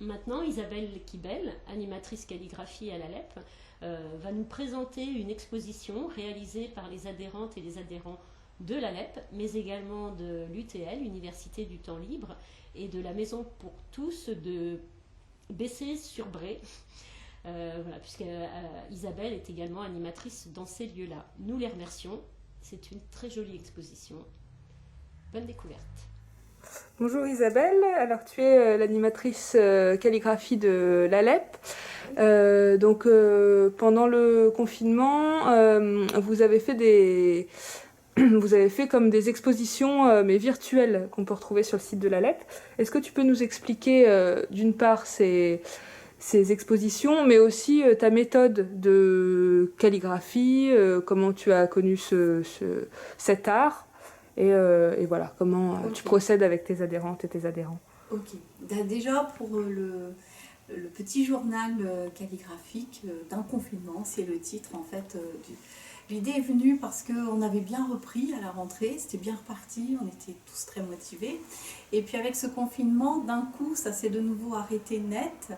Maintenant, Isabelle Kibel, animatrice calligraphie à l'ALEP, va nous présenter une exposition réalisée par les adhérentes et les adhérents de l'ALEP, mais également de l'UTL, Université du Temps Libre, et de la Maison pour tous de Bessé-sur-Bray, voilà, puisque Isabelle est également animatrice dans ces lieux-là. Nous les remercions, c'est une très jolie exposition. Bonne découverte. Bonjour Isabelle, alors tu es l'animatrice calligraphie de l'ALEP. Pendant le confinement, vous avez fait vous avez fait comme des expositions mais virtuelles qu'on peut retrouver sur le site de l'ALEP. Est-ce que tu peux nous expliquer d'une part ces expositions, mais aussi ta méthode de calligraphie, comment tu as connu cet art et voilà, comment tu procèdes avec tes adhérentes et tes adhérents. Ok. Déjà, pour le petit journal calligraphique d'un confinement, c'est le titre en fait. L'idée est venue parce qu'on avait bien repris à la rentrée, c'était bien reparti, on était tous très motivés. Et puis avec ce confinement, d'un coup, ça s'est de nouveau arrêté net.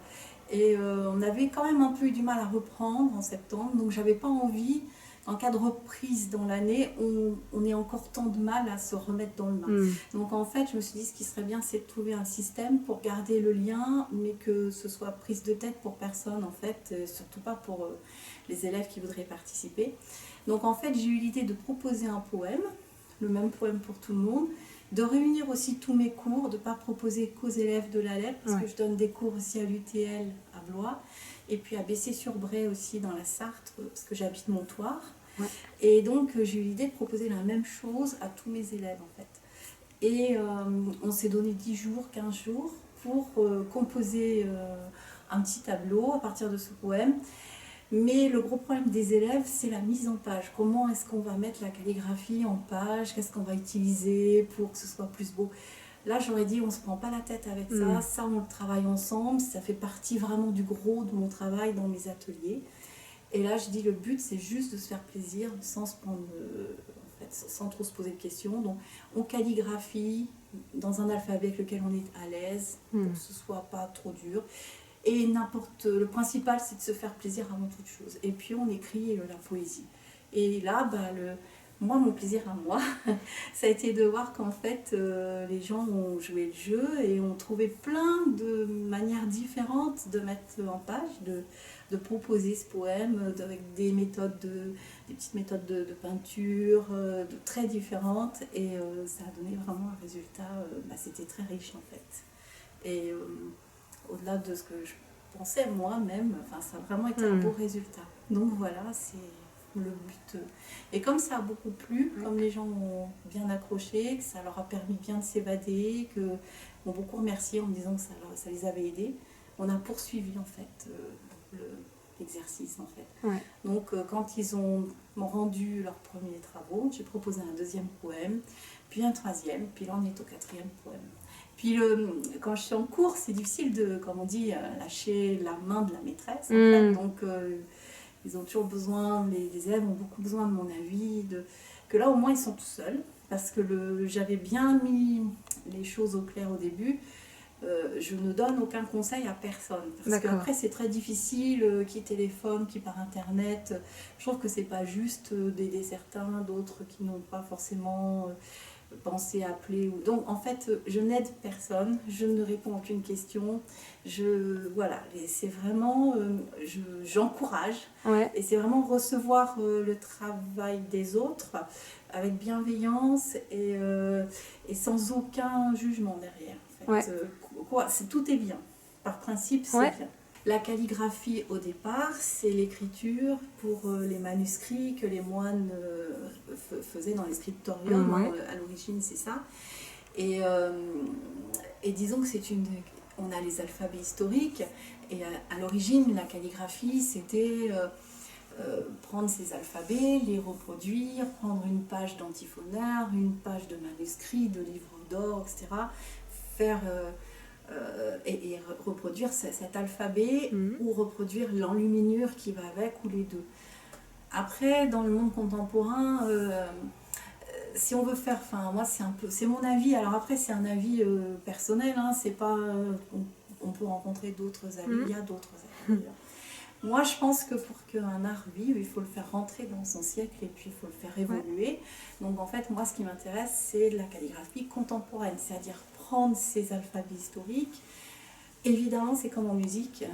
Et on avait quand même un peu eu du mal à reprendre en septembre, donc j'avais pas envie. En cas de reprise dans l'année, on est encore tant de mal à se remettre dans le bain. Donc en fait, je me suis dit ce qui serait bien, c'est de trouver un système pour garder le lien, mais que ce soit prise de tête pour personne en fait, surtout pas pour les élèves qui voudraient participer. Donc en fait, j'ai eu l'idée de proposer un poème, le même poème pour tout le monde, de réunir aussi tous mes cours, de ne pas proposer qu'aux élèves de l'ALEP, parce que je donne des cours aussi à l'UTL à Blois, et puis à Bessé-sur-Bray aussi dans la Sarthe, parce que j'habite Montoire. Et donc j'ai eu l'idée de proposer la même chose à tous mes élèves en fait. Et on s'est donné 10 jours, 15 jours pour composer un petit tableau à partir de ce poème. Mais le gros problème des élèves, c'est la mise en page. Comment est-ce qu'on va mettre la calligraphie en page? Qu'est-ce qu'on va utiliser pour que ce soit plus beau? Là, j'aurais dit, on ne se prend pas la tête avec ça. Ça, on le travaille ensemble. Ça fait partie vraiment du gros de mon travail dans mes ateliers. Et là, je dis, le but, c'est juste de se faire plaisir sans se prendre, en fait, sans trop se poser de questions. Donc, on calligraphie dans un alphabet avec lequel on est à l'aise, pour que ce ne soit pas trop dur. Et le principal, c'est de se faire plaisir avant toute chose. Et puis, on écrit la poésie. Et là, moi, mon plaisir à moi, ça a été de voir qu'en fait, les gens ont joué le jeu et ont trouvé plein de manières différentes de mettre en page, de proposer ce poème avec des petites méthodes de peinture très différentes. Et ça a donné vraiment un résultat, c'était très riche en fait. Et au-delà de ce que je pensais moi-même, ça a vraiment été un beau résultat. Donc voilà, c'est le but. Et comme ça a beaucoup plu, comme les gens ont bien accroché, que ça leur a permis bien de s'évader, que m'ont beaucoup remercié en me disant que ça les avait aidés, on a poursuivi en fait l'exercice en fait. Donc quand ils m'ont rendu leurs premiers travaux, j'ai proposé un deuxième poème, puis un troisième, puis là on est au quatrième poème. Puis quand je suis en cours, c'est difficile de, comme on dit, lâcher la main de la maîtresse. En fait. Donc, ils ont toujours besoin, les élèves ont beaucoup besoin de mon avis, que là au moins ils sont tout seuls. Parce que j'avais bien mis les choses au clair au début. Je ne donne aucun conseil à personne. Parce qu'après, c'est très difficile, qui téléphone, qui par internet. Je trouve que c'est pas juste d'aider certains, d'autres qui n'ont pas forcément penser à appeler. Donc en fait, je n'aide personne, je ne réponds à aucune question. Voilà, c'est vraiment, j'encourage. Et c'est vraiment recevoir le travail des autres avec bienveillance et sans aucun jugement derrière. En fait. Tout est bien. Par principe, c'est bien. La calligraphie, au départ, c'est l'écriture pour les manuscrits que les moines faisaient dans les scriptoriums. À l'origine, c'est ça. Et disons que on a les alphabets historiques. Et à l'origine, la calligraphie, c'était prendre ces alphabets, les reproduire, prendre une page d'antiphonaire, une page de manuscrit, de livres d'or, etc. Faire... et reproduire cet alphabet ou reproduire l'enluminure qui va avec ou les deux. Après, dans le monde contemporain, si on veut faire, moi c'est mon avis, alors après c'est un avis personnel, c'est pas on peut rencontrer d'autres avis, il y a d'autres avis d'ailleurs. Moi, je pense que pour qu'un art vive, il faut le faire rentrer dans son siècle et puis il faut le faire évoluer. Donc en fait, moi, ce qui m'intéresse, c'est la calligraphie contemporaine, c'est-à-dire prendre ces alphabets historiques. Évidemment, c'est comme en musique,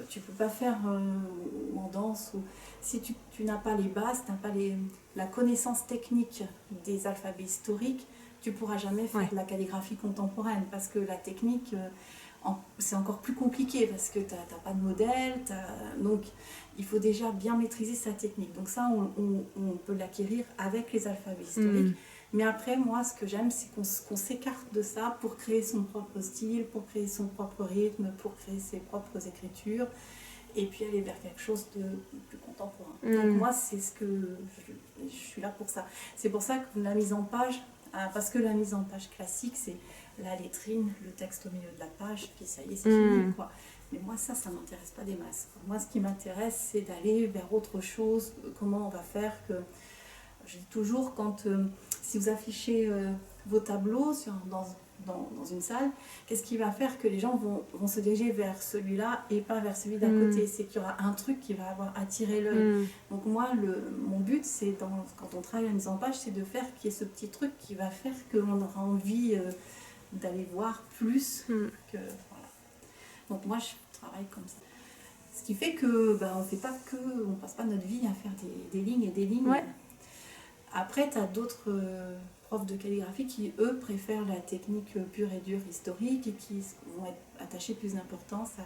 tu ne peux pas faire ou en danse, ou si tu n'as pas les bases, tu n'as pas la connaissance technique des alphabets historiques, tu ne pourras jamais faire de la calligraphie contemporaine, parce que la technique, c'est encore plus compliqué, parce que tu n'as pas de modèle, donc il faut déjà bien maîtriser sa technique. Donc ça, on peut l'acquérir avec les alphabets historiques. Mais après, moi, ce que j'aime, c'est qu'on s'écarte de ça pour créer son propre style, pour créer son propre rythme, pour créer ses propres écritures, et puis aller vers quelque chose de plus contemporain. Donc moi, c'est ce que je suis là pour ça. C'est pour ça que la mise en page, parce que la mise en page classique, c'est la lettrine, le texte au milieu de la page, puis ça y est, c'est fini, quoi. Mais moi, ça m'intéresse pas des masses. Moi, ce qui m'intéresse, c'est d'aller vers autre chose. Comment on va faire que... Je dis toujours, si vous affichez vos tableaux dans une salle, qu'est-ce qui va faire que les gens vont se diriger vers celui-là et pas vers celui d'à côté? C'est qu'il y aura un truc qui va avoir attiré l'œil. Donc moi, mon but, c'est quand on travaille la mise en page, c'est de faire qu'il y ait ce petit truc qui va faire qu'on aura envie d'aller voir plus que... Voilà. Donc moi, je travaille comme ça. Ce qui fait que on passe pas notre vie à faire des lignes et des lignes. Ouais. Après, tu as d'autres profs de calligraphie qui, eux, préfèrent la technique pure et dure historique et qui vont être attachés plus d'importance à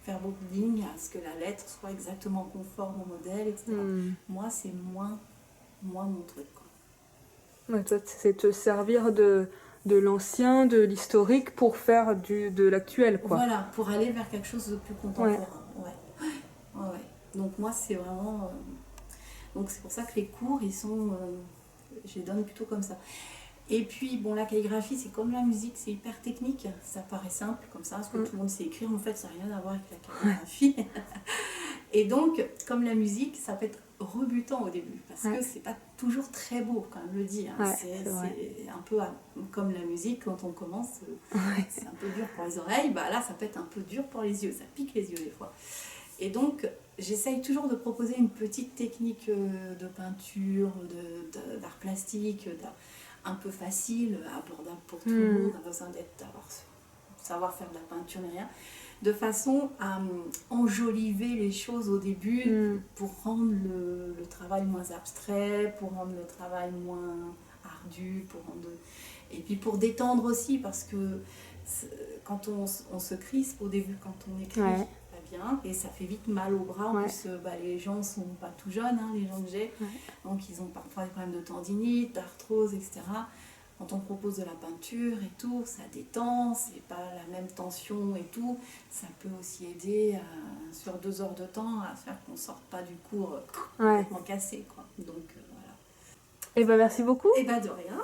faire beaucoup de lignes, à ce que la lettre soit exactement conforme au modèle, etc. Moi, c'est moins mon truc, quoi. Ouais, toi, c'est te servir de l'ancien, de l'historique pour faire de l'actuel, quoi. Voilà, pour aller vers quelque chose de plus contemporain. Ouais. Donc moi, c'est vraiment... Donc c'est pour ça que les cours, je les donne plutôt comme ça. Et puis, bon, la calligraphie, c'est comme la musique, c'est hyper technique. Ça paraît simple comme ça, parce que tout le monde sait écrire. En fait, ça n'a rien à voir avec la calligraphie. Et donc, comme la musique, ça peut être rebutant au début, parce que c'est pas toujours très beau, quand même le dire. C'est un peu comme la musique, quand on commence, c'est un peu dur pour les oreilles. Bah, là, ça peut être un peu dur pour les yeux, ça pique les yeux des fois. Et donc, j'essaye toujours de proposer une petite technique de peinture, d'art plastique, un peu facile, abordable pour tout le monde, pas besoin savoir faire de la peinture ni rien, de façon à enjoliver les choses au début pour rendre le travail moins abstrait, pour rendre le travail moins ardu, et puis pour détendre aussi, parce que quand on se crispe au début, quand on écrit... bien, et ça fait vite mal au bras. En plus, les gens sont pas tout jeunes, les gens que j'ai, donc ils ont parfois des problèmes de tendinite, d'arthrose, etc. Quand on propose de la peinture et tout, ça détend, c'est pas la même tension et tout. Ça peut aussi aider sur 2 heures de temps à faire qu'on sorte pas du cours complètement cassé, quoi. Donc voilà. Et ben merci beaucoup. Et ben de rien.